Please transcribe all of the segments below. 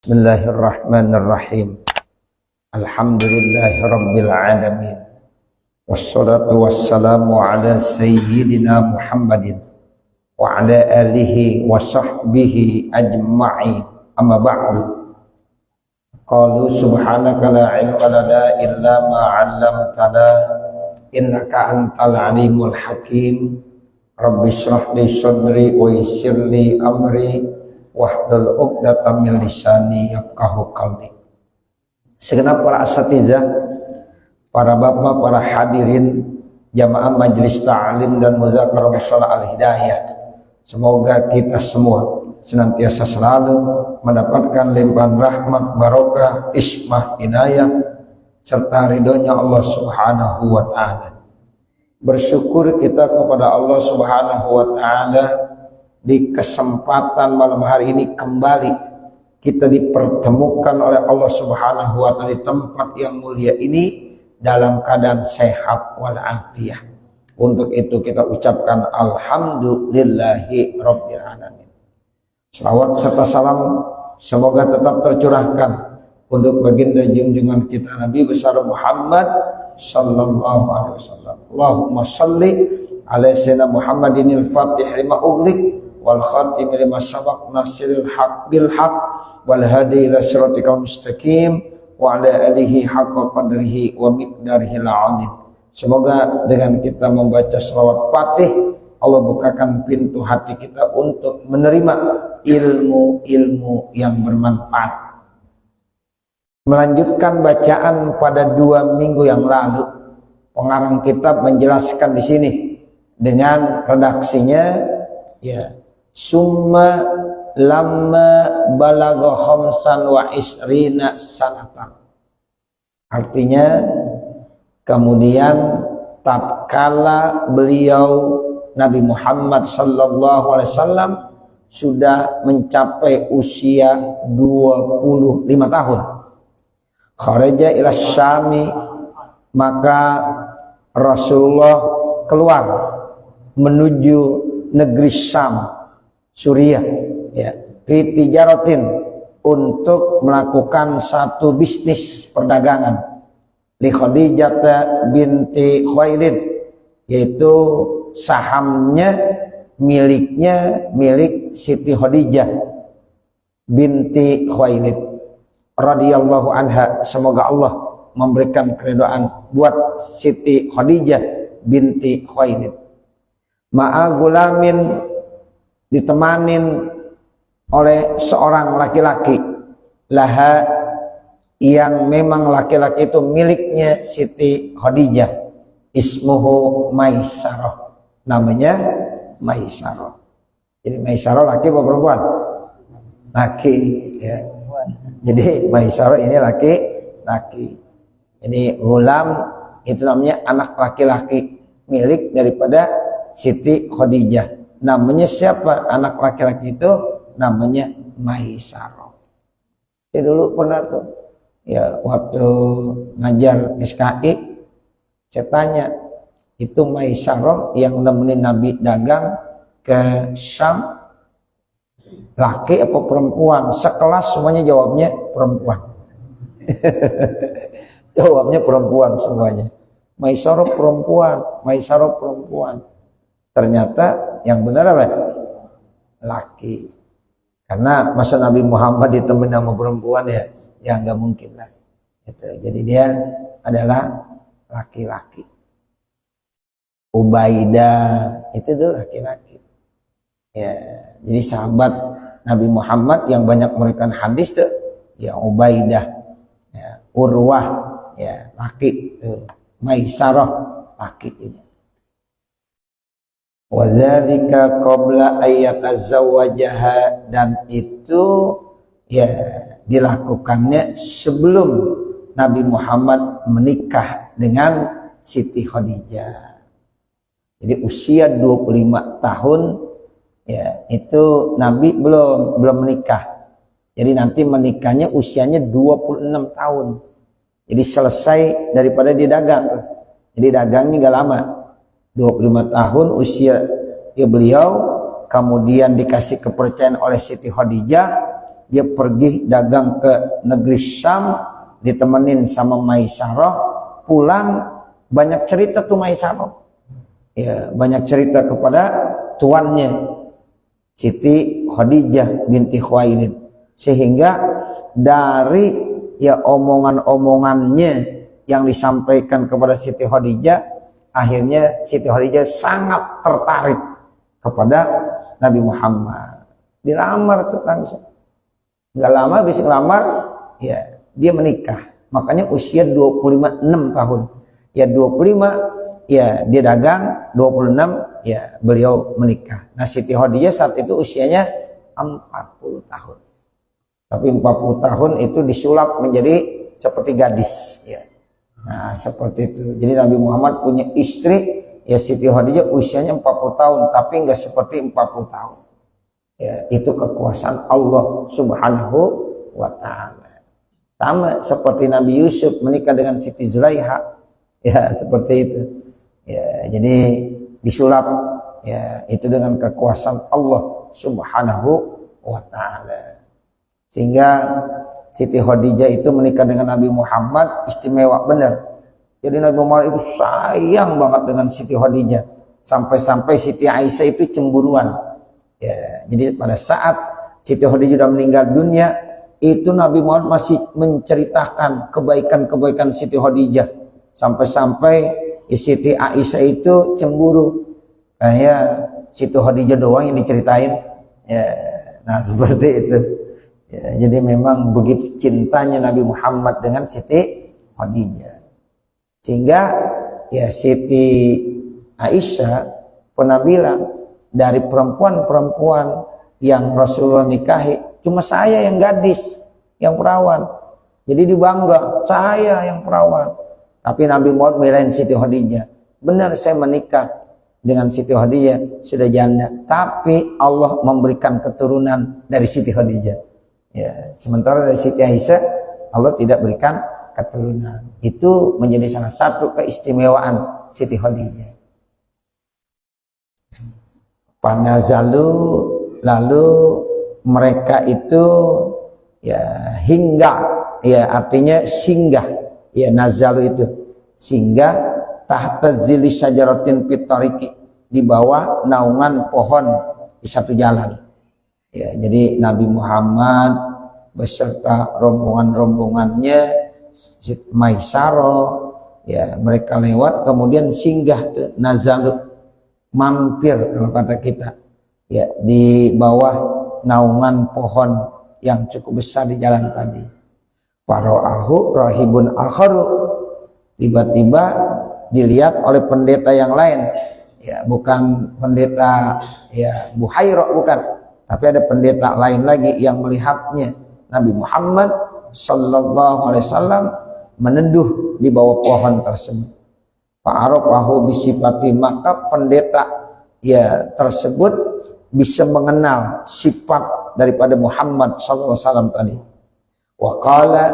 Bismillahirrahmanirrahim. Alhamdulillahirabbil alamin. Wassalatu wassalamu ala sayyidina Muhammadin wa ala alihi wa sahbihi ajma'in. Amma ba'du. Qalu subhanaka la ilma lana illa ma 'allamtana innaka antal alimul hakim. Rabbi shrah li sadri wa yassir li amri wahdul 'uqdatam min lisani yafqahu qawli. Segenap para asatizah, para bapak, para hadirin jamaah majelis ta'lim dan muzakarah musholah al-hidayah, semoga kita semua senantiasa selalu mendapatkan limpahan rahmat, barokah, ismah, inayah serta ridhonya Allah Subhanahu wa ta'ala. Bersyukur kita kepada Allah Subhanahu wa ta'ala di kesempatan malam hari ini kembali kita dipertemukan oleh Allah Subhanahu wa ta'ala di tempat yang mulia ini dalam keadaan sehat walafiat. Untuk itu kita ucapkan alhamdulillahi rabbil alamin. Selawat serta salam semoga tetap tercurahkan untuk baginda junjungan kita Nabi besar Muhammad sallallahu alaihi wasallam. Allahumma shalli ala sayyidina Muhammadinil fatih lima ughliq wal khatim lima sabaq nasiril haq bil haq wal hadi ila siratikal mustaqim wa ala alihi haqqa qadrihi wa miqdarihil azim. Semoga dengan kita membaca selawat Fatih Allah bukakan pintu hati kita untuk menerima ilmu-ilmu yang bermanfaat. Melanjutkan bacaan pada 2 minggu yang lalu, pengarang kitab menjelaskan di sini dengan redaksinya ya, summa lamma balagha khamsan wa isrina sanatan. Artinya kemudian tatkala beliau Nabi Muhammad sallallahu alaihi wasallam sudah mencapai usia 25 tahun, kharaja ila Syami, maka Rasulullah keluar menuju negeri Syam, Suriah, ya, fi tijaratin, untuk melakukan satu bisnis perdagangan, li Khadijah binti Khuwailid, yaitu sahamnya milik Siti Khadijah binti Khuwailid radhiyallahu anha. Semoga Allah memberikan keridhaan buat Siti Khadijah binti Khuwailid. Ma'a gulamin, ditemanin oleh seorang laki-laki, laha, yang memang laki-laki itu miliknya Siti Khadijah, ismuhu Maisarah, namanya Maisarah. Jadi Maisarah laki atau perempuan? Laki, ya. Jadi Maisarah ini laki-laki. Jadi gulam itu namanya anak laki-laki milik daripada Siti Khadijah. Namanya siapa? Anak laki-laki itu namanya Maisarah. Saya dulu pernah tuh, ya, waktu ngajar SKI, saya tanya, itu Maisarah yang nemenin Nabi dagang ke Syam, laki apa perempuan? Sekelas semuanya jawabnya perempuan. Jawabnya perempuan semuanya. Maisarah perempuan, Maisarah perempuan. Ternyata yang benar apa? Laki. Karena masa Nabi Muhammad ditemenin sama perempuan, ya nggak mungkin lah. Gitu. Jadi dia adalah laki-laki. Ubaidah itu tuh laki-laki. Ya, jadi sahabat Nabi Muhammad yang banyak memberikan hadis tuh, ya Ubaidah, ya, Urwah, ya laki, tuh. Maisarah laki ini. Wadzalika qabla ayat azwajaha, dan itu ya dilakukannya sebelum Nabi Muhammad menikah dengan Siti Khadijah. Jadi usia 25 tahun ya, itu Nabi belum menikah. Jadi nanti menikahnya usianya 26 tahun. Jadi selesai daripada dia dagang. Jadi dagangnya gak lama. 25 tahun usia ya beliau, kemudian dikasih kepercayaan oleh Siti Khadijah, dia pergi dagang ke negeri Syam, ditemenin sama Maisarah, pulang banyak cerita tuh Maisarah. Ya, banyak cerita kepada tuannya Siti Khadijah binti Khuwailid, sehingga dari ya omongan-omongannya yang disampaikan kepada Siti Khadijah, akhirnya Siti Khadijah sangat tertarik kepada Nabi Muhammad. Dilamar tuh langsung. Nggak lama bisa ngelamar, ya dia menikah. Makanya usia 25, 6 tahun. Ya 25, ya dia dagang, 26, ya beliau menikah. Nah Siti Khadijah saat itu usianya 40 tahun. Tapi 40 tahun itu disulap menjadi seperti gadis. Ya. Nah seperti itu. Jadi Nabi Muhammad punya istri, ya Siti Khadijah usianya 40 tahun. Tapi nggak seperti 40 tahun. Ya, itu kekuasaan Allah Subhanahu wa Ta'ala. Sama seperti Nabi Yusuf menikah dengan Siti Zulaiha, ya seperti itu. Ya, jadi disulap, ya itu dengan kekuasaan Allah Subhanahu wa Ta'ala. Sehingga Siti Khadijah itu menikah dengan Nabi Muhammad istimewa benar. Jadi Nabi Muhammad itu sayang banget dengan Siti Khadijah, sampai-sampai Siti Aisyah itu cemburuan. Ya, jadi pada saat Siti Khadijah sudah meninggal dunia, itu Nabi Muhammad masih menceritakan kebaikan-kebaikan Siti Khadijah, sampai-sampai Siti Aisyah itu cemburu. Kayak Siti Khadijah doang yang diceritain. Ya, nah seperti itu. Ya, jadi memang begitu cintanya Nabi Muhammad dengan Siti Khadijah, sehingga ya Siti Aisyah pernah bilang, dari perempuan-perempuan yang Rasulullah nikahi, cuma saya yang gadis, yang perawan. Jadi dibangga, saya yang perawan. Tapi Nabi Muhammad belain Siti Khadijah. Benar saya menikah dengan Siti Khadijah, sudah janda. Tapi Allah memberikan keturunan dari Siti Khadijah. Ya, sementara dari Siti Aisyah, Allah tidak berikan keturunan. Itu menjadi salah satu keistimewaan Siti Khadijah. Panazalu, lalu mereka itu ya hingga, ya artinya singgah, ya nazalu itu singgah tahta zili syajaratin pitariki, di bawah naungan pohon di satu jalan. Ya, jadi Nabi Muhammad beserta rombongan-rombongannya Maisarah, ya mereka lewat kemudian singgah tuh nazalu, mampir kalau kata kita, ya di bawah naungan pohon yang cukup besar di jalan tadi. Fara'ahu rahibun akharu, tiba-tiba dilihat oleh pendeta yang lain, ya bukan pendeta ya Buhairah, bukan, tapi ada pendeta lain lagi yang melihatnya. Nabi Muhammad sallallahu alaihi wasallam meneduh di bawah pohon tersebut. Fa'arafahu bisifati, maka pendeta ya tersebut bisa mengenal sifat daripada Muhammad sallallahu alaihi wasallam tadi. Wa qala,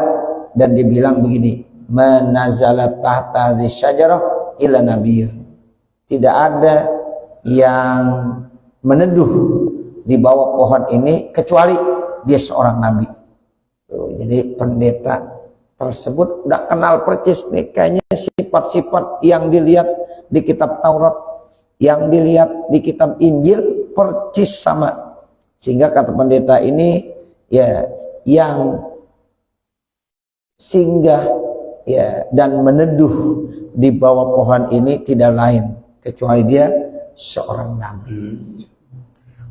dan dibilang begini, manazala tahta syajarah illa nabiyyun, tidak ada yang meneduh di bawah pohon ini kecuali dia seorang nabi. Tuh, jadi pendeta tersebut udah kenal persis nih, kayaknya sifat-sifat yang dilihat di kitab Taurat, yang dilihat di kitab Injil persis sama. Sehingga kata pendeta ini, ya yang singgah ya dan meneduh di bawah pohon ini tidak lain kecuali dia seorang nabi.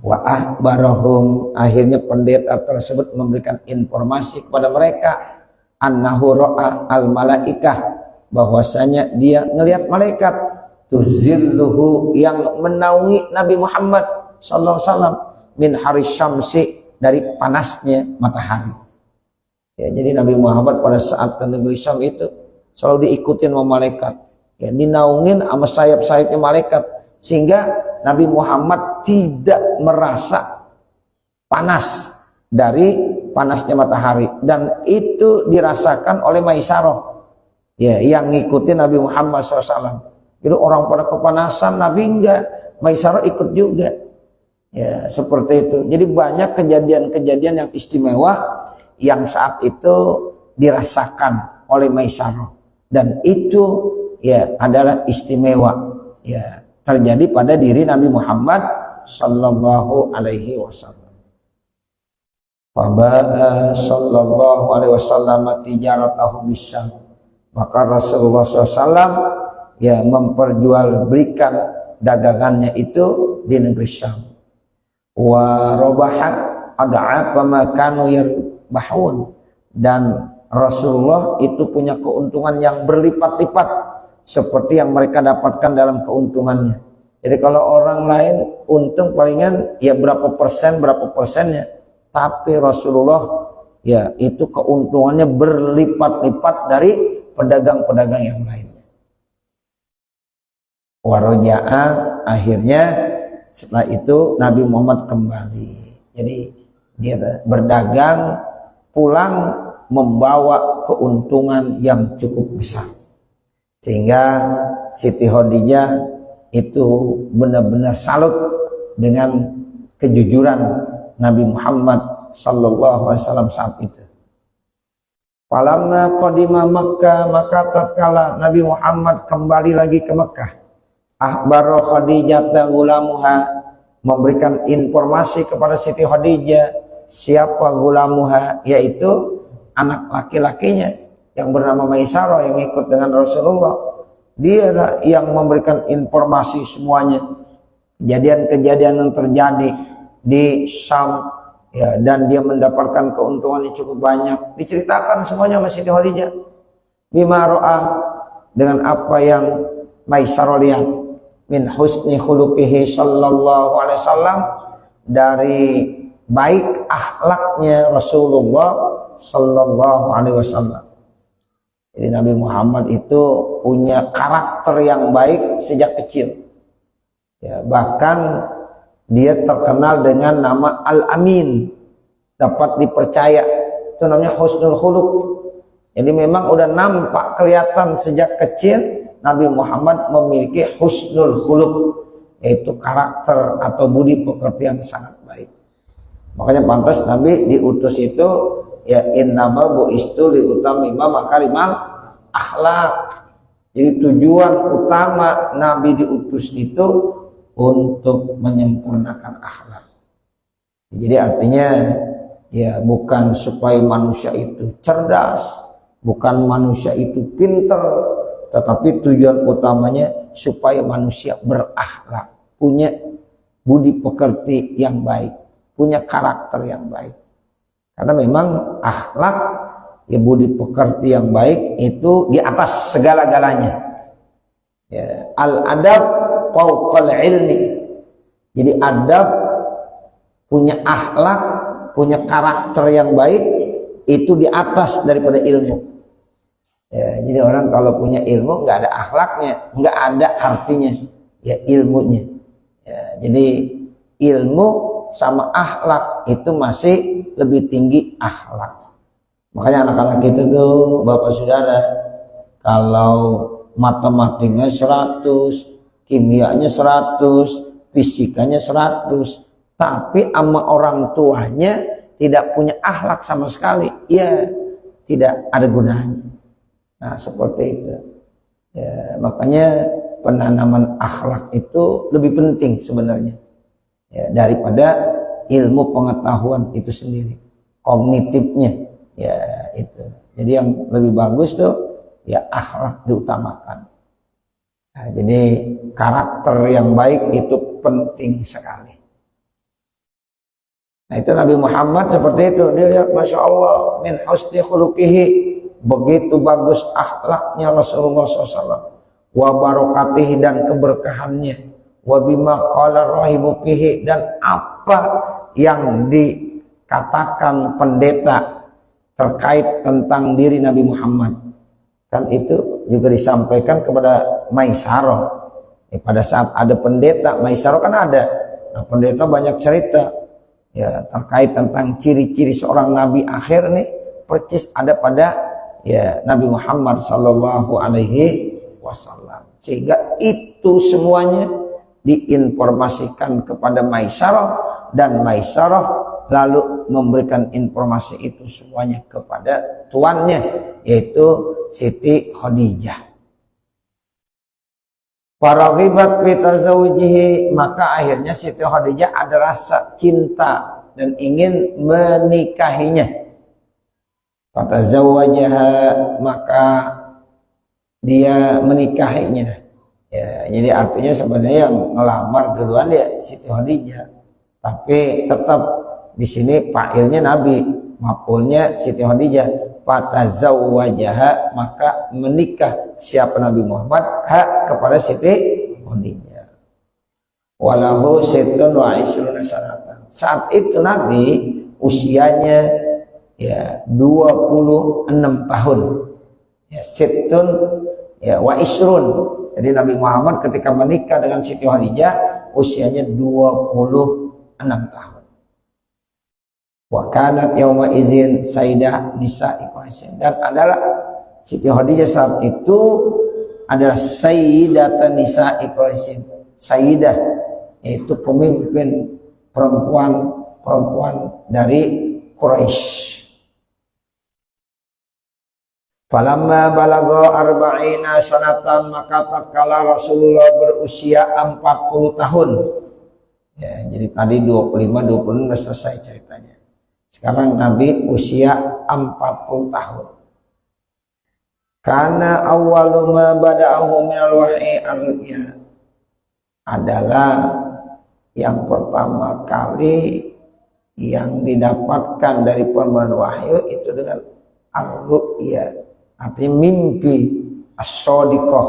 Wa ahbarahum, akhirnya pendeta tersebut memberikan informasi kepada mereka, annahu ra'a al malaikah, bahwasanya dia ngelihat malaikat, tuzilluhu, yang menaungi Nabi Muhammad sallallahu alaihi wasallam, min haris syamsi, dari panasnya matahari. Ya, jadi Nabi Muhammad pada saat ke negeri Syam itu selalu diikutin sama malaikat, ya dinaungin sama sayap-sayapnya malaikat, sehingga Nabi Muhammad tidak merasa panas dari panasnya matahari, dan itu dirasakan oleh Maisarah, ya yang ngikutin Nabi Muhammad SAW. Jadi orang pada kepanasan, Nabi enggak, Maisarah ikut juga. Ya, seperti itu. Jadi banyak kejadian-kejadian yang istimewa yang saat itu dirasakan oleh Maisarah, dan itu ya adalah istimewa ya terjadi pada diri Nabi Muhammad sallallahu alaihi wasallam. Faba'a sallallahu alaihi wasallam tijaratahu bisyam. Maka Rasulullah SAW ya memperjualbelikan dagangannya itu di negeri Syam. Wa rabaha ad'afa ma kanu yarbahun, dan Rasulullah itu punya keuntungan yang berlipat-lipat seperti yang mereka dapatkan dalam keuntungannya. Jadi kalau orang lain untung palingan ya berapa persennya, tapi Rasulullah ya itu keuntungannya berlipat-lipat dari pedagang-pedagang yang lainnya. Waroja'a, akhirnya setelah itu Nabi Muhammad kembali. Jadi dia berdagang pulang membawa keuntungan yang cukup besar, sehingga Siti Khadijah itu benar-benar salut dengan kejujuran Nabi Muhammad sallallahu alaihi wasallam saat itu. Falamma qadima Makkah, maka tatkala Nabi Muhammad kembali lagi ke Mekah, akhbara Khadijah gulamuha, memberikan informasi kepada Siti Khadijah siapa gulamuha, yaitu anak laki-lakinya yang bernama Maisarah yang ikut dengan Rasulullah. Dia yang memberikan informasi semuanya, kejadian-kejadian yang terjadi di Syam ya, dan dia mendapatkan keuntungan yang cukup banyak. Diceritakan semuanya sama Siti Khadijah. Bima ro'a, dengan apa yang Maisarah lihat, min husni khuluqihi sallallahu alaihi wasallam, dari baik akhlaknya Rasulullah sallallahu alaihi wasallam. Jadi Nabi Muhammad itu punya karakter yang baik sejak kecil. Ya, bahkan dia terkenal dengan nama Al-Amin, dapat dipercaya. Itu namanya husnul khuluq. Jadi memang udah nampak kelihatan sejak kecil Nabi Muhammad memiliki husnul khuluq, yaitu karakter atau budi pekerti yang sangat baik. Makanya pantas Nabi diutus itu ya innama bu'istu liutamima makarimal akhlak. Jadi tujuan utama Nabi diutus itu untuk menyempurnakan akhlak. Jadi artinya ya bukan supaya manusia itu cerdas, bukan manusia itu pinter, tetapi tujuan utamanya supaya manusia berakhlak, punya budi pekerti yang baik, punya karakter yang baik. Karena memang akhlak ya budi pekerti yang baik itu di atas segala-galanya. Ya, al-adab fauqal ilmi. Jadi adab, punya akhlak, punya karakter yang baik itu di atas daripada ilmu. Ya, jadi orang kalau punya ilmu nggak ada akhlaknya, nggak ada artinya ya ilmunya. Ya, jadi ilmu sama akhlak itu masih lebih tinggi akhlak. Makanya anak-anak kita tuh Bapak Saudara, kalau matematikanya 100, kimianya 100, fisikanya 100, tapi sama orang tuanya tidak punya akhlak sama sekali, ya tidak ada gunanya. Nah seperti itu ya, makanya penanaman akhlak itu lebih penting sebenarnya ya, daripada ilmu pengetahuan itu sendiri, kognitifnya ya itu. Jadi yang lebih bagus tuh ya akhlak diutamakan. Nah, jadi karakter yang baik itu penting sekali. Nah itu Nabi Muhammad seperti itu. Dia lihat Masya Allah min husni khuluqihi, begitu bagus akhlaknya Rasulullah SAW, wa barokatihi, dan keberkahannya, wa bima qala rahibu fihi, dan apa yang dikatakan pendeta terkait tentang diri Nabi Muhammad. Kan itu juga disampaikan kepada Maisarah. Pada saat ada pendeta, Maisarah kan ada. Nah, pendeta banyak cerita ya terkait tentang ciri-ciri seorang nabi akhir nih, percis ada pada ya Nabi Muhammad sallallahu alaihi wasallam. Sehingga itu semuanya diinformasikan kepada Maisarah, dan Maisarah lalu memberikan informasi itu semuanya kepada tuannya, yaitu Siti Khadijah. Faraghibat fi tazawujihi, maka akhirnya Siti Khadijah ada rasa cinta dan ingin menikahinya. Fatazawwajaha, maka dia menikahinya. Ya, jadi artinya sebenarnya yang ngelamar duluan ya Siti Khadijah, tapi tetap di sini fa'ilnya Nabi, maf'ulnya Siti Khadijah. Fatazawwajaha, maka menikah siapa Nabi Muhammad kepada Siti Khadijah. Walahu sittun wa isruna sanatan. Saat itu Nabi usianya ya 26 tahun. Ya, sittun ya wa isrun. Jadi Nabi Muhammad ketika menikah dengan Siti Khadijah usianya 26 tahun. Wa kanat yauma idzin sayyidah nisa'i Quraisy, dan adalah Siti Khadijah saat itu adalah sayyidatan nisa'i Quraisy. Sayyidah yaitu pemimpin perempuan dari Quraisy. Falamma balagha arba'ina sanatan, maka tatkala Rasulullah berusia 40 tahun. Ya, jadi tadi 25 26 sudah selesai ceritanya. Sekarang Nabi usia 40 tahun. Karena awwalu ma bada'ahu minal wahyi ar-ru'ya, adalah yang pertama kali yang didapatkan dari pembaharan wahyu itu dengan ar-ru'ya, artinya mimpi, as-shadiqah,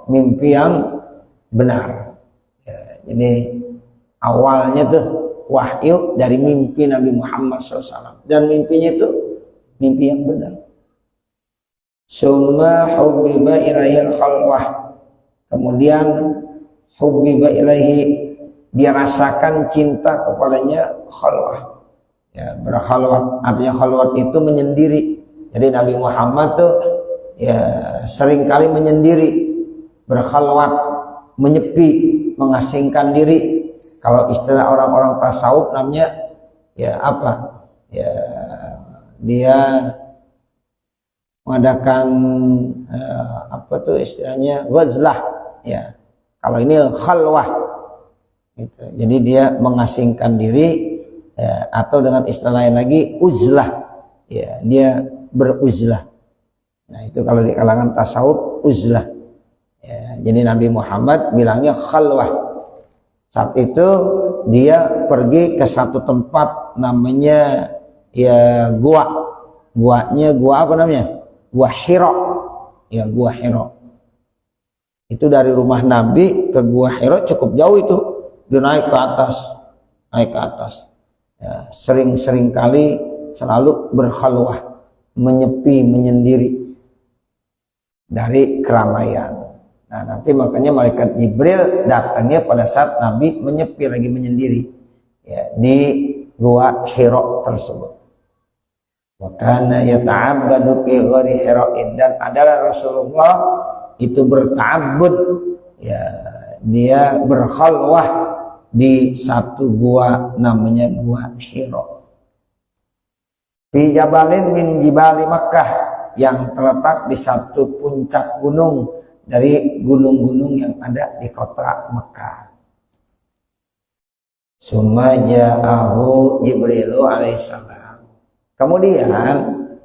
mimpi yang benar. Ya, jadi awalnya tuh wahyu dari mimpi Nabi Muhammad SAW, dan mimpinya itu mimpi yang benar. Summa hubbiba ilaihil khalwah, kemudian hubbiba ilaihi, dia rasakan cinta kepadanya khalwah. Ya, berkhalwat, artinya khalwat itu menyendiri. Jadi Nabi Muhammad tuh ya seringkali menyendiri, berkhalwat, menyepi, mengasingkan diri. Kalau istilah orang-orang tasawuf namanya ya apa? Ya dia mengadakan apa tuh istilahnya ghazlah ya. Kalau ini khalwah gitu. Jadi dia mengasingkan diri ya, atau dengan istilah lain lagi uzlah. Ya, dia beruzlah. Nah, itu kalau di kalangan tasawuf uzlah. Ya, jadi Nabi Muhammad bilangnya khalwah. Saat itu dia pergi ke satu tempat namanya ya gua. Guanya gua apa namanya? Gua Hira. Ya, gua Hira. Itu dari rumah Nabi ke gua Hira cukup jauh itu. Dia naik ke atas. Naik ke atas. Ya, sering-sering kali selalu berkhalwah, menyepi, menyendiri dari keramaian. Nah, nanti makanya malaikat Jibril datangnya pada saat Nabi menyepi, lagi menyendiri ya, di gua Hira tersebut. Wa kana yata'abbadu fi ghari Hira'in, dan adalah Rasulullah itu berta'abbud ya, dia berkhalwah di satu gua namanya gua Hira. Fi jabalin min jibali Makkah, yang terletak di satu puncak gunung dari gunung-gunung yang ada di kota Mekah. Summa ja'ahu Jibrilu alaihissalam. Kemudian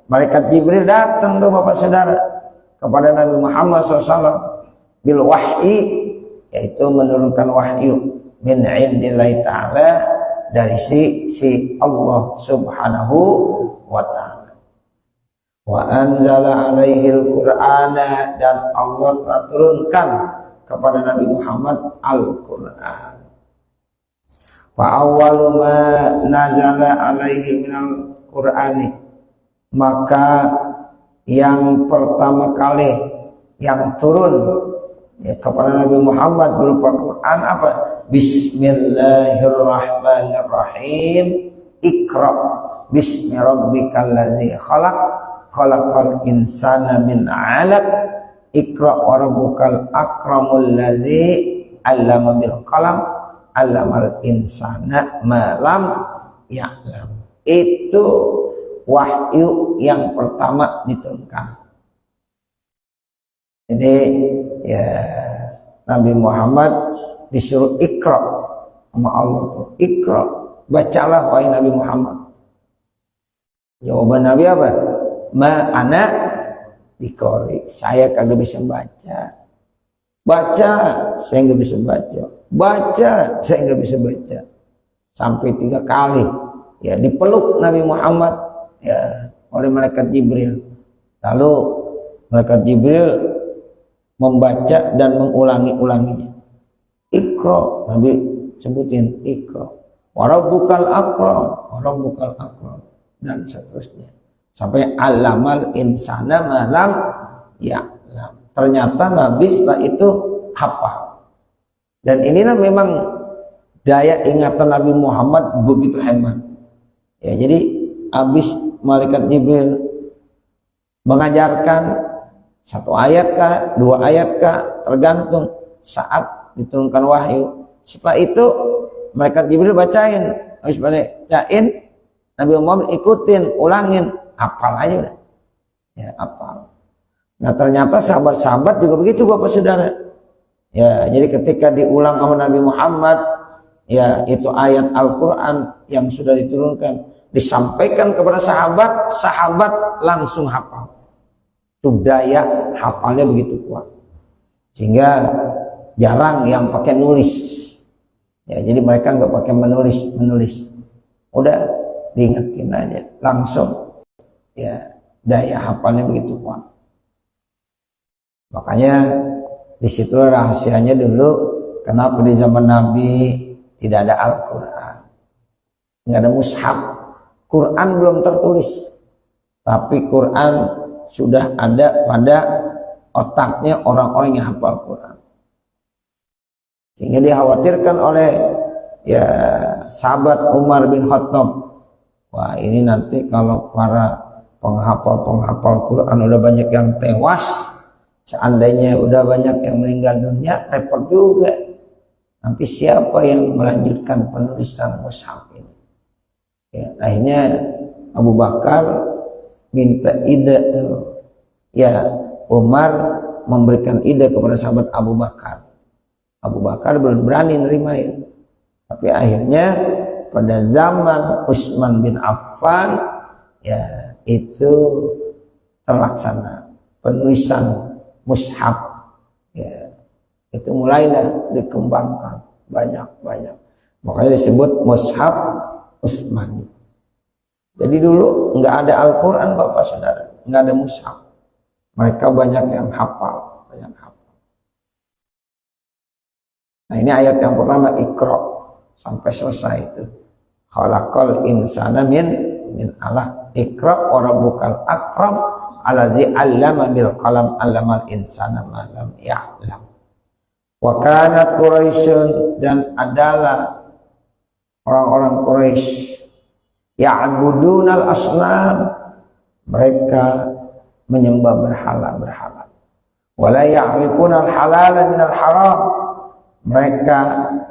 malaikat Jibril datang tuh Bapak Saudara kepada Nabi Muhammad SAW bil wahyi, yaitu menurunkan wahyu min indillahi ta'ala, dari si Allah Subhanahu wa ta'ala. Wa anzala alaihil qur'ana, dan Allah telah turunkan kepada Nabi Muhammad Al-Quran. Wa awwalu ma nazala alaihi minal qur'ani, maka yang pertama kali yang turun ya, kepada Nabi Muhammad berupa Quran apa? Bismillahirrahmanirrahim. Iqra bismi rabbikal ladzi khalaq, khalaqal insana min 'alaq, iqra wa rabbukal akramul ladzi 'allama bil qalam 'allamal insana ma lam ya'lam. Itu wahyu yang pertama diturunkan. Jadi ya Nabi Muhammad disuruh ikra sama Allah tuh, ikra, bacalah wahai Nabi Muhammad. Jawaban Nabi apa? Ma ana biqari, saya kagak bisa baca. Baca, saya nggak bisa baca. Baca, saya nggak bisa baca. Sampai 3 kali ya dipeluk Nabi Muhammad ya oleh malaikat Jibril. Lalu malaikat Jibril membaca dan mengulangi-ulanginya. Iqra, Nabi sebutin Iqra. Wa rabbukal akram, wa rabbukal akram, dan seterusnya. Sampai 'allamal insana ma lam ya'lam. Ternyata Nabi setelah itu hafal. Dan inilah memang daya ingatan Nabi Muhammad begitu hebat. Ya, jadi habis malaikat Jibril mengajarkan 1 ayat kah, 2 ayat kah, tergantung saat diturunkan wahyu. Setelah itu malaikat Jibril bacain, habis bacain Nabi Muhammad ikutin, ulangin, hafal aja udah. Ya, hafal. Nah, ternyata sahabat-sahabat juga begitu Bapak Saudara. Ya, jadi ketika diulang sama Nabi Muhammad, ya itu ayat Al-Qur'an yang sudah diturunkan, disampaikan kepada sahabat, sahabat langsung hafal. Itu daya hafalnya begitu kuat. Sehingga jarang yang pakai nulis. Ya, jadi mereka nggak pakai menulis. Udah diingetin aja langsung. Ya, daya hafalnya begitu kuat. Makanya disitulah rahasianya dulu kenapa di zaman Nabi tidak ada Al-Quran, nggak ada mushaf. Quran belum tertulis, tapi Quran sudah ada pada otaknya orang-orang yang hafal Quran. Sehingga dikhawatirkan oleh ya sahabat Umar bin Khattab, wah ini nanti kalau para penghafal Quran udah banyak yang tewas, seandainya udah banyak yang meninggal dunia, repot juga. Nanti siapa yang melanjutkan penulisan mushaf ini? Ya, akhirnya Abu Bakar minta ide tuh. Ya, Umar memberikan ide kepada sahabat Abu Bakar. Abu Bakar belum berani nerimain. Tapi akhirnya pada zaman Utsman bin Affan ya itu terlaksana penulisan mushaf. Ya, itu mulailah dikembangkan banyak. Makanya disebut mushaf Utsmani. Jadi dulu nggak ada Al-Quran Bapak Saudara, nggak ada mushaf. Mereka banyak yang hafal, Nah ini ayat yang pertama Iqra sampai selesai itu. Khalaqal insana min alaq. Iqra wa rabbukal akram allazi 'allama bil qalam 'allamal insana ma lam ya'lam. Wa kanat Quraisyun, dan adalah orang-orang Quraisy ya'budunal asnam, mereka menyembah berhala-berhala. Wala ya'rifunal halala minal haram, mereka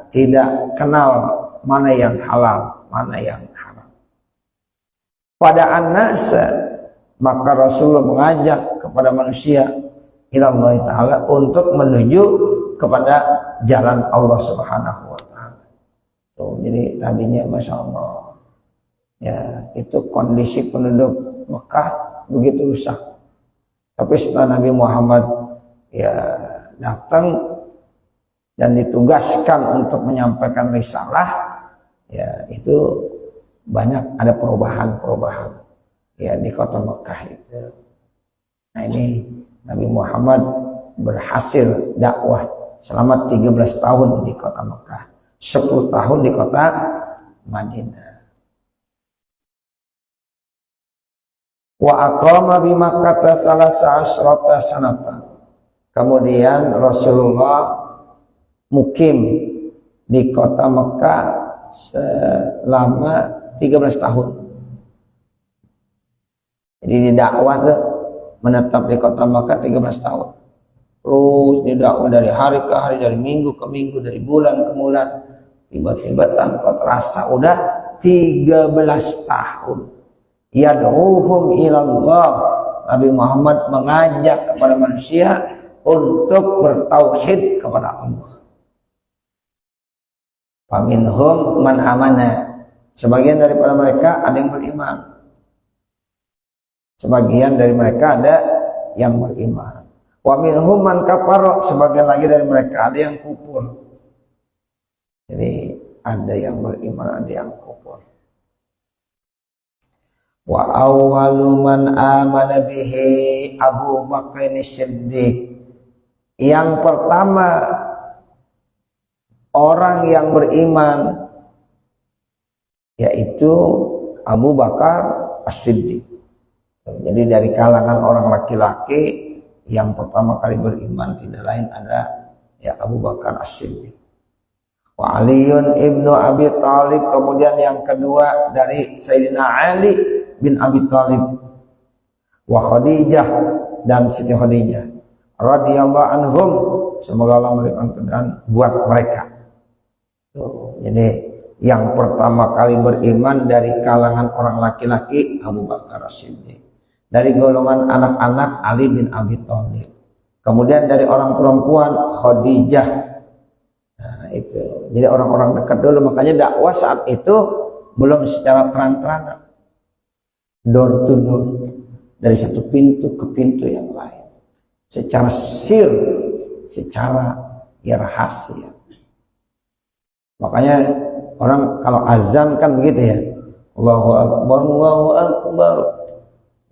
tidak kenal mana yang halal, mana yang haram. Pada an-nas, maka Rasulullah mengajak kepada manusia ilallah ta'ala untuk menuju kepada jalan Allah Subhanahu wa ta'ala. Jadi tadinya Masya Allah ya itu kondisi penduduk Mekah begitu rusak. Tapi setelah Nabi Muhammad ya datang dan ditugaskan untuk menyampaikan risalah, ya itu banyak ada perubahan ya di kota Mekah itu. Nah ini Nabi Muhammad berhasil dakwah selama 13 tahun di kota Mekah, 10 tahun di kota Madinah. Wa aqama bi Makkah salasa asrata sanatan. Kemudian Rasulullah mukim di kota Mekah selama 13 tahun. Jadi di dakwah tuh menetap di kota Mekah 13 tahun. Terus didakwah dari hari ke hari, dari minggu ke minggu, dari bulan ke bulan. Tiba-tiba tanpa terasa udah 13 tahun. Yad'uhum ilallah. Nabi Muhammad mengajak kepada manusia untuk bertauhid kepada Allah. Faminhum man amana. Sebagian daripada mereka ada yang beriman. Sebagian dari mereka ada yang beriman. Wa minhum man kafara. Sebagian lagi dari mereka ada yang kufur. Jadi ada yang beriman, ada yang kufur. Wa awwalu man amana bihi Abu Bakr As-Siddiq. Yang pertama orang yang beriman yaitu Abu Bakar As-Siddiq. Jadi dari kalangan orang laki-laki yang pertama kali beriman tidak lain ada ya Abu Bakar As-Siddiq. Wa Aliun ibnu Abi Thalib, kemudian yang kedua dari Sayyidina Ali bin Abi Thalib. Wa Khadijah, dan Siti Khadijah radhiyallahu anhum, semoga Allah memberikan kemudahan buat mereka. Jadi yang pertama kali beriman dari kalangan orang laki-laki Abu Bakar As-Siddiq. Dari golongan anak-anak Ali bin Abi Thalib. Kemudian dari orang perempuan Khadijah. Nah, itu. Jadi orang-orang dekat dulu, makanya dakwah saat itu belum secara terang-terangan. Door to door. Dari satu pintu ke pintu yang lain. Secara sir, secara ya rahasia. Makanya orang kalau azan kan begitu ya. Allahu Akbar, Allahu Akbar.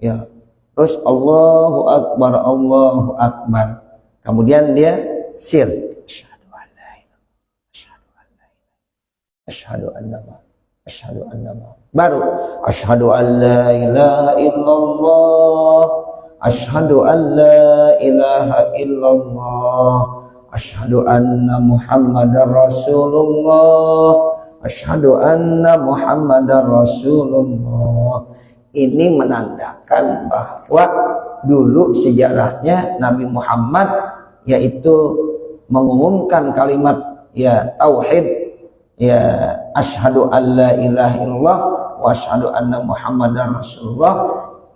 Ya. Terus Allahu Akbar, Allahu Akbar. Kemudian dia sir. Asyhadu an la ilaha illallah. Asyhadu anna Muhammad. Asyhadu anna Muhammad. Baru asyhadu an la ilaha illallah. Asyhadu an la ilaha illallah. Asyhadu anna Muhammadar Rasulullah. Asyhadu anna Muhammadar Rasulullah. Ini menandakan bahwa dulu sejarahnya Nabi Muhammad yaitu mengumumkan kalimat ya tauhid ya asyhadu an la ilaha illallah wa asyhadu anna Muhammadar Rasulullah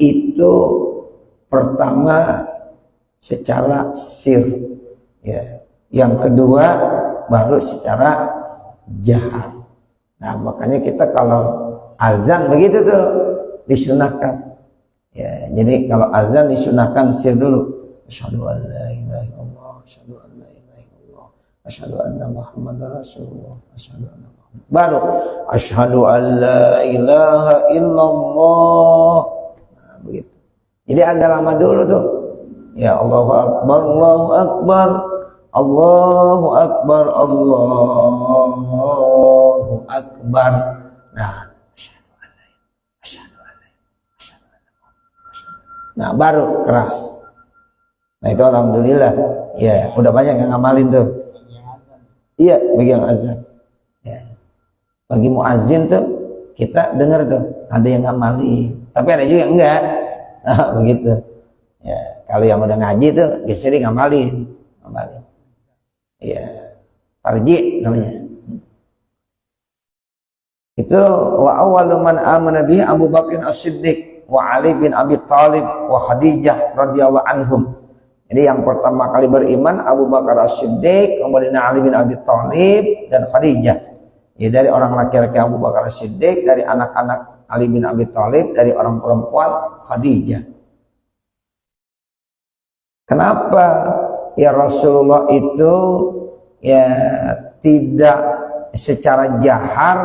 itu pertama secara sir ya. Yang kedua baru secara jahat. Nah, makanya kita kalau azan begitu tuh disunahkan. Ya, jadi kalau azan disunahkan sir dulu. Asyhadu an la ilaha illallah, asyhadu an la ilaha illallah, asyhadu anna Muhammadar Rasulullah, asyhadu anna Muhammad. Baru asyhadu an la ilaha illallah. Nah, begitu. Jadi agak lama dulu tuh. Ya Allahu Akbar, Allahu Akbar. Allahu Akbar, Allahu Akbar. Nah, nah baru keras. Nah itu alhamdulillah. Ya, udah banyak yang ngamalin tuh. Iya, bagi yang azan. Ya. Bagi muazzin tuh kita dengar tuh, ada yang ngamalin. Tapi ada juga yang enggak. Nah, begitu. Ya, kalau yang udah ngaji tuh biasanya ngamalin. Ya, tarji namanya. Itu wa awwalu man amana bihi Abu Bakr As-Siddiq wa Ali bin Abi Thalib wa Khadijah radhiyallahu anhum. Jadi yang pertama kali beriman Abu Bakar As-Siddiq, kemudian Ali bin Abi Thalib dan Khadijah. Ya, dari orang laki-laki Abu Bakar As-Siddiq, dari anak-anak Ali bin Abi Thalib, dari orang perempuan Khadijah. Kenapa ya Rasulullah itu ya tidak secara jahar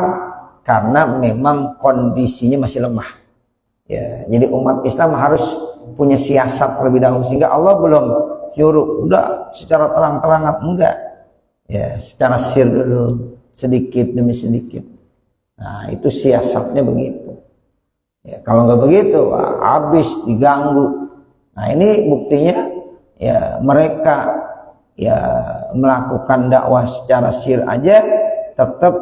karena memang kondisinya masih lemah. Ya, jadi umat Islam harus punya siasat terlebih dahulu sehingga Allah belum nyuruh udah secara terang-terangan, enggak. Ya, secara sir dulu, sedikit demi sedikit. Nah, itu siasatnya begitu. Ya, kalau nggak begitu, habis diganggu. Nah, ini buktinya ya mereka ya melakukan dakwah secara sir aja tetap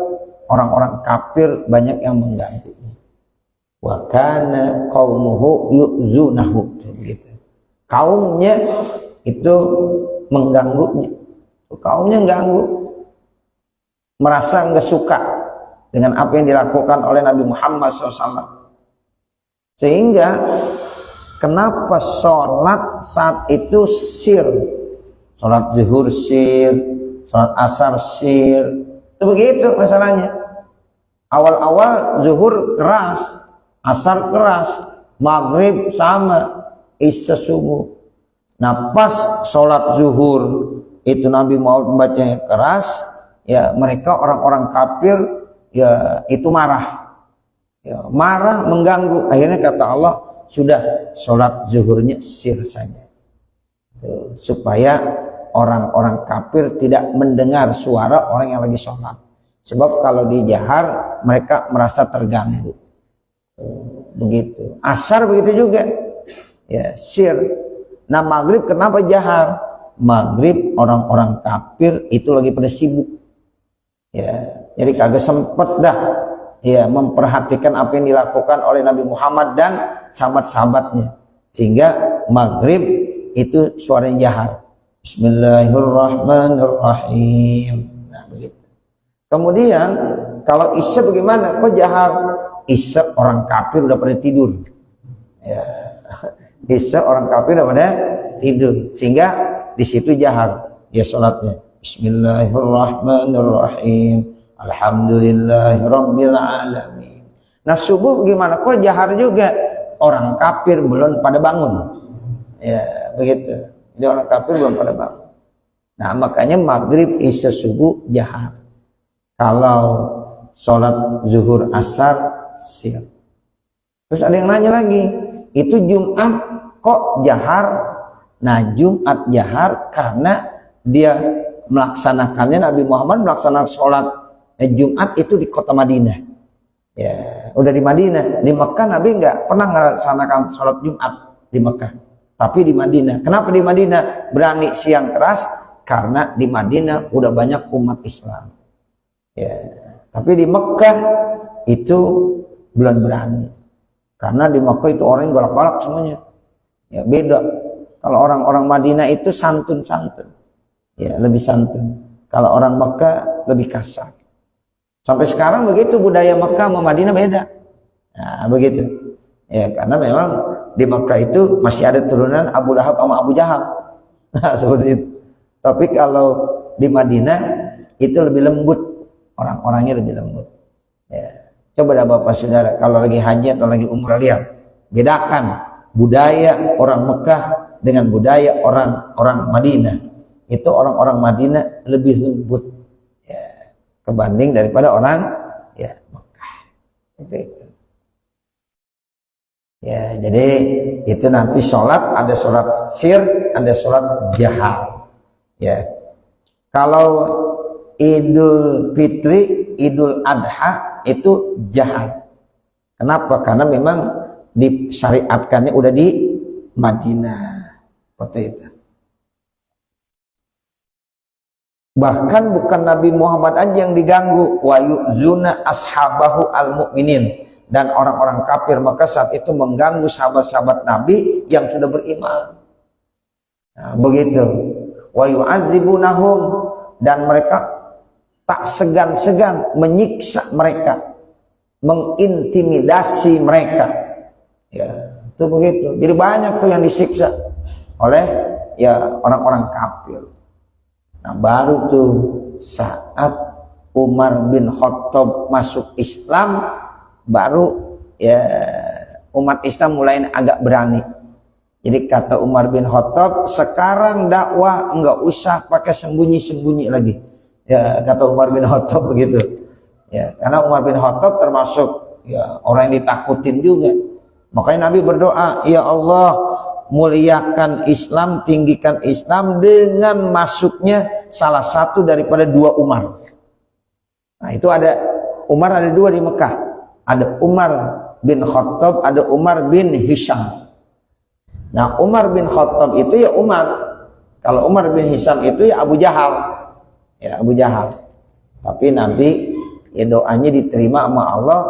orang-orang kafir banyak yang mengganggu. Wa kana qaumuhu yu'zunahu, begitu. Kaumnya itu mengganggunya. Kaumnya ganggu, merasa nggak suka dengan apa yang dilakukan oleh Nabi Muhammad SAW. Sehingga kenapa sholat saat itu sir, sholat zuhur sir, sholat asar sir, itu begitu masalahnya. Awal-awal zuhur keras, asar keras, maghrib sama, isya subuh. Nah pas sholat zuhur itu Nabi mau membacanya keras, ya mereka orang-orang kafir ya itu marah, ya, marah mengganggu. Akhirnya kata Allah, sudah sholat zuhurnya sir saja, tuh, supaya orang-orang kafir tidak mendengar suara orang yang lagi sholat. Sebab kalau dijahar mereka merasa terganggu. Begitu. Asar begitu juga, ya sir. Nah maghrib kenapa jahar? Maghrib orang-orang kafir itu lagi pada sibuk, ya jadi kagak sempet dah ya memperhatikan apa yang dilakukan oleh Nabi Muhammad dan sahabat-sahabatnya, sehingga maghrib itu suaranya jahar, Bismillahirrahmanirrahim. Nah begitu. Kemudian kalau isya bagaimana? Kok jahar? Isya orang kafir udah pada tidur, ya isya orang kafir udah pada tidur, sehingga di situ jahar ya sholatnya, Bismillahirrahmanirrahim, Alhamdulillahirabbil alamin. Nah subuh gimana? Kok jahar juga? Orang kafir belum pada bangun, ya begitu. Jadi orang kafir belum pada bangun. Nah makanya maghrib, isya, subuh jahar. Kalau sholat zuhur asar sir. Terus ada yang nanya lagi, itu Jumat kok jahar? Nah Jumat jahar karena dia melaksanakannya, Nabi Muhammad melaksanakan sholat Jumat itu di kota Madinah, ya udah di Madinah. Di Mekah Nabi nggak pernah melaksanakan sholat Jumat di Mekah, tapi di Madinah. Kenapa di Madinah berani siang keras? Karena di Madinah udah banyak umat Islam, ya. Tapi di Mekah itu belum berani, karena di Mekah itu orang yang galak-galak semuanya, ya beda. Kalau orang-orang Madinah itu santun-santun, ya lebih santun. Kalau orang Mekah lebih kasar. Sampai sekarang begitu, budaya Mekah sama Madinah beda. Nah begitu, ya karena memang di Mekah itu masih ada turunan Abu Lahab sama Abu Jahal, nah, seperti itu. Tapi kalau di Madinah itu lebih lembut, orang-orangnya lebih lembut. Ya. Coba dah Bapak Saudara, kalau lagi haji atau lagi umrah lihat, bedakan budaya orang Mekah dengan budaya orang-orang Madinah. Itu orang-orang Madinah lebih lembut, ya, kebanding daripada orang ya Mekah. Itu. Ya, jadi itu nanti sholat ada sholat sir, ada sholat jahar. Ya, kalau Idul Fitri, Idul Adha itu jahar. Kenapa? Karena memang disyariatkannya udah di Madinah. Seperti itu. Bahkan bukan Nabi Muhammad aja yang diganggu, wa yu'zuna ashabahu al-mu'minin, dan orang-orang kafir maka saat itu mengganggu sahabat-sahabat Nabi yang sudah beriman. Nah, begitu. Wa yu'adzibunahum, dan mereka tak segan-segan menyiksa mereka, mengintimidasi mereka. Ya, itu begitu. Jadi banyak tuh yang disiksa oleh ya orang-orang kafir. Nah baru tuh saat Umar bin Khattab masuk Islam, baru ya umat Islam mulai agak berani. Jadi kata Umar bin Khattab, sekarang dakwah enggak usah pakai sembunyi-sembunyi lagi. Ya kata Umar bin Khattab begitu. Ya karena Umar bin Khattab termasuk ya orang yang ditakutin juga. Makanya Nabi berdoa, ya Allah, muliakan Islam, tinggikan Islam dengan masuknya salah satu daripada dua Umar. Nah itu ada Umar, ada dua di Mekah, ada Umar bin Khattab, ada Umar bin Hisham. Nah Umar bin Khattab itu ya Umar, kalau Umar bin Hisham itu ya Abu Jahal, ya Abu Jahal. Tapi Nabi ya doanya diterima sama Allah,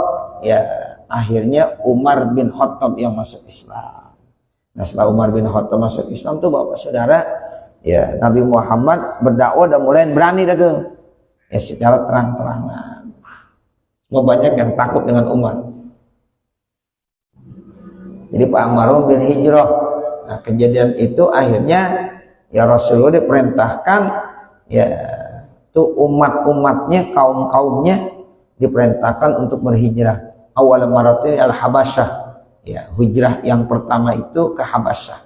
ya akhirnya Umar bin Khattab yang masuk Islam. Nah setelah Umar bin Khattab masuk Islam tuh Bapak Saudara, ya Nabi Muhammad berdakwah udah mulai berani dah tuh. Ya secara terang-terangan. Semua banyak yang takut dengan umat. Jadi Pak Amarum bil hijrah. Nah, kejadian itu akhirnya ya Rasulullah diperintahkan ya tuh umat-umatnya, kaum-kaumnya diperintahkan untuk berhijrah. Awal maratin al-Habasyah. Ya, hijrah yang pertama itu ke Habasyah.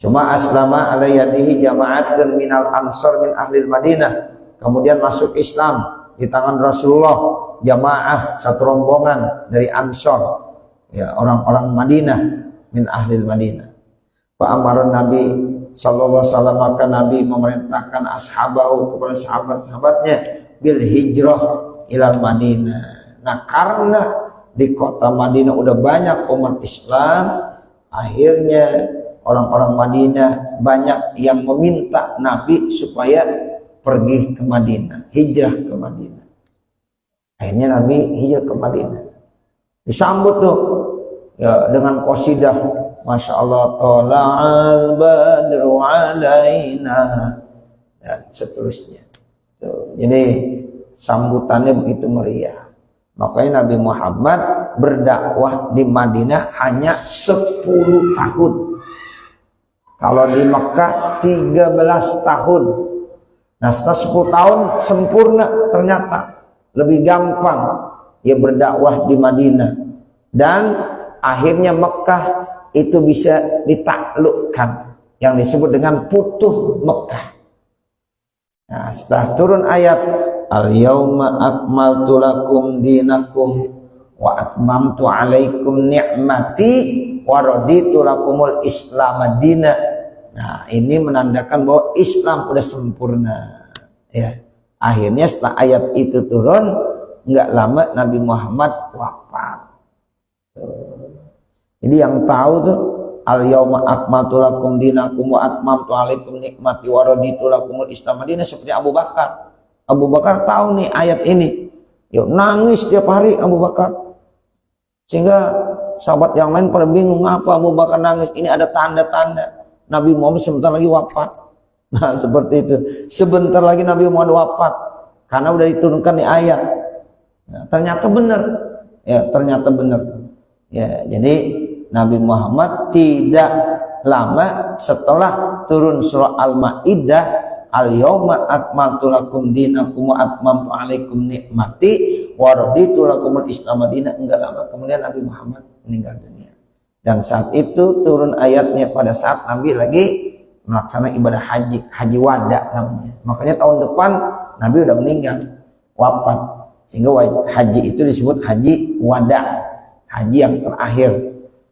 Cuma aslama ala yadihi jama'atun minal ansar min ahlil Madinah. Kemudian masuk Islam di tangan Rasulullah, jamaah satu rombongan dari Ansar, ya orang-orang Madinah min ahlil Madinah. Fa amara Nabi sallallahu alaihi wasallam, maka Nabi memerintahkan ashabahu kepada sahabat-sahabatnya bil hijrah ilal Madinah. Nah, karena di kota Madinah udah banyak umat Islam, akhirnya orang-orang Madinah banyak yang meminta Nabi supaya pergi ke Madinah, hijrah ke Madinah. Akhirnya Nabi hijrah ke Madinah. Disambut tuh ya dengan qasidah, Masya Allah, Tola'al badru alaina, dan seterusnya. Tuh, jadi sambutannya begitu meriah. Makanya Nabi Muhammad berdakwah di Madinah hanya 10 tahun. Kalau di Mekah 13 tahun. Nah setelah 10 tahun sempurna, ternyata lebih gampang ya berdakwah di Madinah. Dan akhirnya Mekah itu bisa ditaklukkan, yang disebut dengan Futuh Mekah. Nah setelah turun ayat Al-yawma akmaltu lakum dinakum wa atmamtu alaikum ni'mati wa raditu lakumul Islam madina. Nah, ini menandakan bahwa Islam udah sempurna. Ya. Akhirnya setelah ayat itu turun, enggak lama Nabi Muhammad wafat. Jadi yang tahu tuh Al-yawma akmaltu lakum dinakum wa atmamtu alaikum ni'mati wa raditu lakumul Islam madina, seperti Abu Bakar. Abu Bakar tahu nih ayat ini, yuk nangis tiap hari Abu Bakar, sehingga sahabat yang lain pada bingung, ngapa Abu Bakar nangis? Ini ada tanda-tanda Nabi Muhammad sebentar lagi wafat. Nah seperti itu, sebentar lagi Nabi Muhammad wafat karena udah diturunkan di ayat. Nah, ternyata benar, ya ternyata benar. Ya jadi Nabi Muhammad tidak lama setelah turun surah Al-Maidah, Al-yawma akmaltu lakum dinakum wa atmamtu alaikum ni'mati wa raditu lakumul Islam madina, enggak lama kemudian Nabi Muhammad meninggal dunia. Dan saat itu turun ayatnya pada saat Nabi lagi melaksanakan ibadah haji, haji wada namanya. Makanya tahun depan Nabi udah meninggal, wafat. Sehingga haji itu disebut haji wada, haji yang terakhir.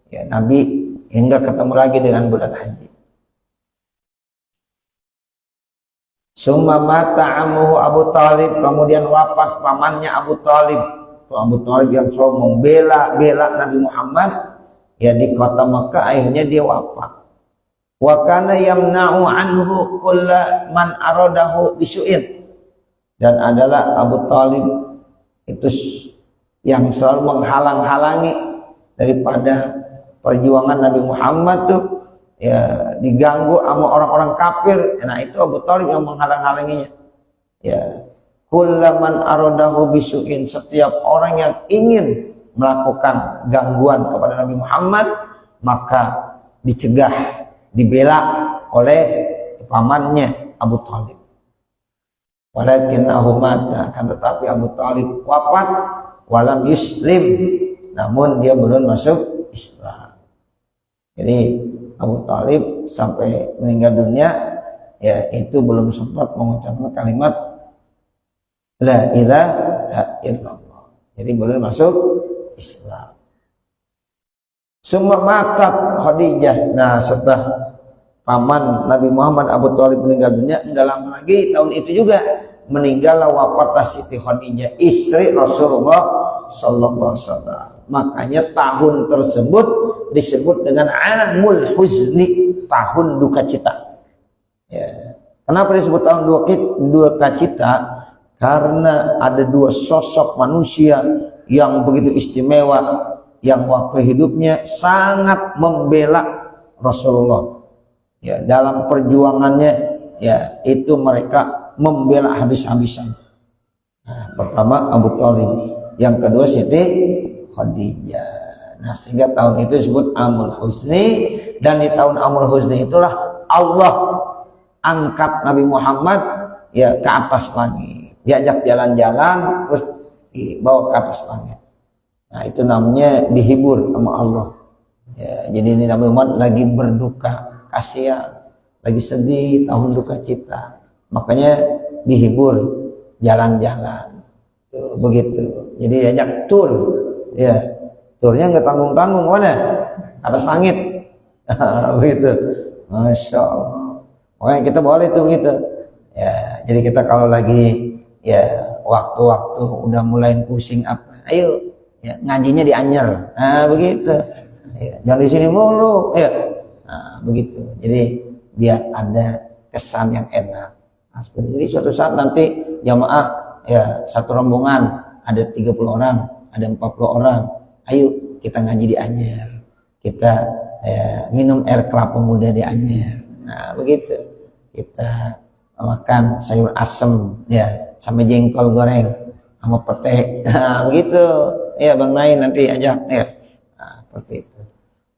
Ya, Nabi hingga ketemu lagi dengan bulan haji. Summa mata amuhu Abu Talib, kemudian wafat pamannya Abu Talib. Abu Talib yang selalu membela Nabi Muhammad ya di kota Mekah, akhirnya dia wafat. Wa kana yamna'u anhu kulla man aradahu bisu'in, dan adalah Abu Talib itu yang selalu menghalang-halangi daripada perjuangan Nabi Muhammad tuh ya diganggu sama orang-orang kafir. Nah itu Abu Talib yang menghalang-halanginya. Ya, kullaman aradahu bisu'in, setiap orang yang ingin melakukan gangguan kepada Nabi Muhammad maka dicegah, dibela oleh pamannya Abu Talib. Walakinnahu mata, kan tetapi Abu Talib wafat walam yuslim, namun dia belum masuk Islam. Jadi Abu Talib sampai meninggal dunia ya itu belum sempat mengucapkan kalimat la ilaha illallah. Jadi belum masuk Islam. Semua matat Khadijah. Nah setelah paman Nabi Muhammad Abu Talib meninggal dunia, enggak lama lagi tahun itu juga meninggallah wafatlah Siti Khadijah, istri Rasulullah sallallahu alaihi wasallam. Makanya tahun tersebut disebut dengan Amul Huzni, tahun duka cita. Ya. Kenapa disebut tahun duka cita? Karena ada dua sosok manusia yang begitu istimewa, yang waktu hidupnya sangat membela Rasulullah. Ya, dalam perjuangannya ya itu mereka membela habis-habisan. Nah, pertama Abu Thalib, yang kedua Siti Khadijah. Nah, sehingga tahun itu disebut Amul Husni, dan di tahun Amul Husni itulah Allah angkat Nabi Muhammad ya ke atas langit, diajak jalan-jalan terus dibawa ke atas langit. Nah, itu namanya dihibur sama Allah. Ya, jadi ini Nabi Muhammad lagi berduka, kasihan, lagi sedih, tahun duka cita. Makanya dihibur jalan-jalan. Tuh, begitu. Jadi diajak tur. Ya. Turnya nggak tanggung-tanggung, mana? Atas langit. Begitu. Masya Allah. Makanya kita boleh tuh begitu. Ya, jadi kita kalau lagi ya waktu-waktu udah mulai pusing apa, ayo ya, ngajinya di Anyer. Nah, begitu. Ya, jangan di sini mulu. Ya. Nah, begitu. Jadi biar ada kesan yang enak. Nah, jadi suatu saat nanti jamaah ya satu rombongan ada 30 orang, ada 40 orang. Ayo kita ngaji di Anyer, kita minum air kelapa muda di Anyer. Nah, begitu. Kita makan sayur asem ya sama jengkol goreng sama pete. Nah, begitu. Ya Bang Nain nanti ajak ya. Nah, seperti itu.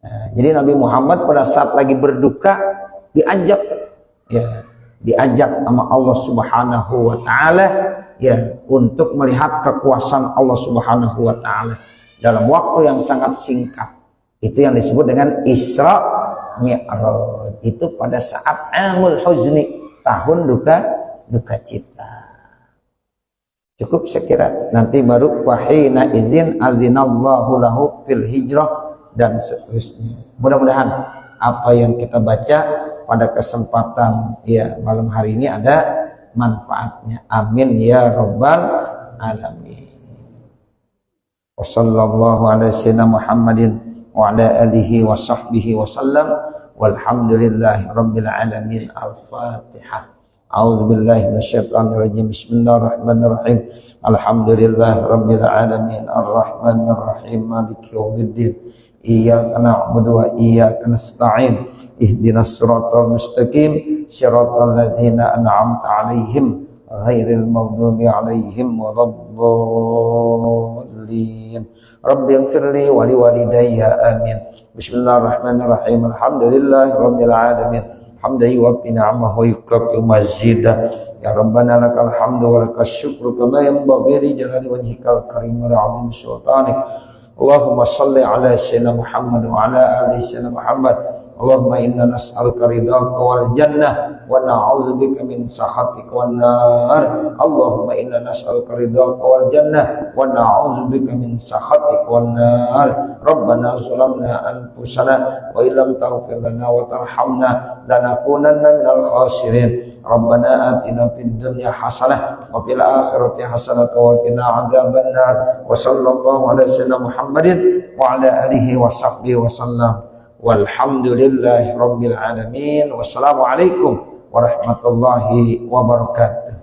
Nah, jadi Nabi Muhammad pada saat lagi berduka diajak ya, diajak sama Allah Subhanahu wa taala ya untuk melihat kekuasaan Allah Subhanahu wa taala dalam waktu yang sangat singkat. Itu yang disebut dengan Isra Mi'raj. Itu pada saat Amul Huzni, tahun duka cita. Cukup saya kira. Nanti baru wahina idzin azinallahu lahu fil hijrah dan seterusnya. Mudah-mudahan apa yang kita baca pada kesempatan ya malam hari ini ada manfaatnya. Amin ya rabbal alamin. Wassallallahu ala sayyidina Muhammadin wa ala alihi wa sahbihi wa sallam walhamdulillahi rabbil alamin. Al-Fatihah. A'udzu billahi minasyaitonir rajim. Bismillahirrahmanirrahim. Alhamdulillahi rabbil alamin arrahmanir rahim maliki yaumiddin. Iyyaka na'budu wa iyyaka nasta'in. Ihdinas siratal mustaqim siratal ladzina an'amta 'alaihim ghairil maghdubi 'alaihim waladdallin. Rabbi ighfirli wa liwalidayya amin. Bismillahirrahmanirrahim. Alhamdulillahi rabbil alamin. Hamdan yuwaffi ni'amahu wa yukafi mazidah. Ya Rabbana lakal hamdu wa lakas syukru kama yanbaghi li jalali wajhikal karim wa li'azimi sultanik. Allahumma salli ala sayyidina Muhammad wa ala ali sayyidina Muhammad. Allahumma inna nas'aluka ridhaka wal jannah wa na'udzubika min sakhatika wan nar. Allahumma inna nas'aluka ridhaka wal jannah wa na'udzubika min sakhatika wan nar. Rabbana zalamna anfusana wa illam taghfir lana wa tarhamna lanakunanna minal khasirin. Rabbana atina fid dunya hasanah wa fil akhirati hasanah wa qina adzabannar. Wa sallallahu ala sayyidina Muhammadin wa ala alihi wa sahbihi wa sallam. Walhamdulillahi rabbil alamin. Wassalamualaikum warahmatullahi wabarakatuh.